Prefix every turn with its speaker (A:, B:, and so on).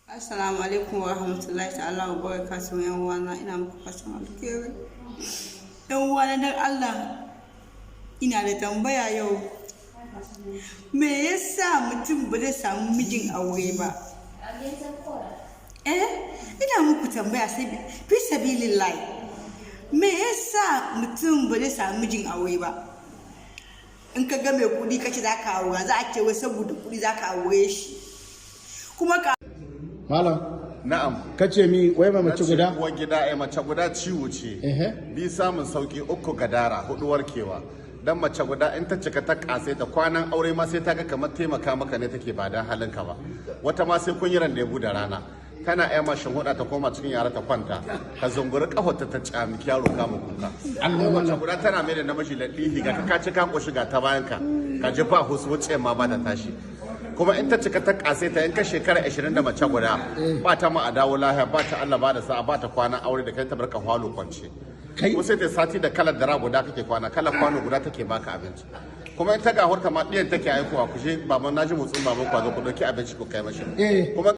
A: Assalamu alaikum wa rahmatullahi ta'ala wa barakatuhu yan uwana, ina muku fatan alheri. Yan uwana dan Allah, ina da tambaya yau. Me yasa mutum ba zai samu mijin aure ba? Ina muku tambaya sai fi sabilillahi. Me yasa mutum ba zai samu mijin aure ba? In ka ga mai kudi kace zaka aura, za a ce wai saboda kudi zaka aure shi. Kuma ka
B: Malam,
C: na'am,
B: kace mi wai ma mace guda?
C: uwar gida mace guda ciwo ce. Bi samun sauki, uku gadara, hudu warkewa. Dan mace guda in ta cika ta kase ta kwanan aure ma sai ta ga kamar taimaka maka ne take ba dan halinka ba. Wata ma sai kun yi randebu da rana. Kana ƴa mashin huda ta koma cikin yara ta kwanta, ka zunguri kafarta ta camiki yaro kama kuka. Mace guda tana mai da namiji ladihi ga ka ci ka koshi ga ta bayan ka ji ba husu wuce ma ba ta tashi. Kuma in ta cika ta kase ta in ka shekara 20 da mace guda ba ta ma a dawo lahiya, ba ta Allah ba da sa'a, ba ta kwana aure da kai ta barka hwalo kwance. Ko sai ta sati da kalar dara guda kake kwana, kalar kwano guda take baka abinci. Kuma in ta ga horta ma ɗiyan take aikowa ku je baban naji motsin baban ku zo ku dauki abinci ku kai mashi. Kuma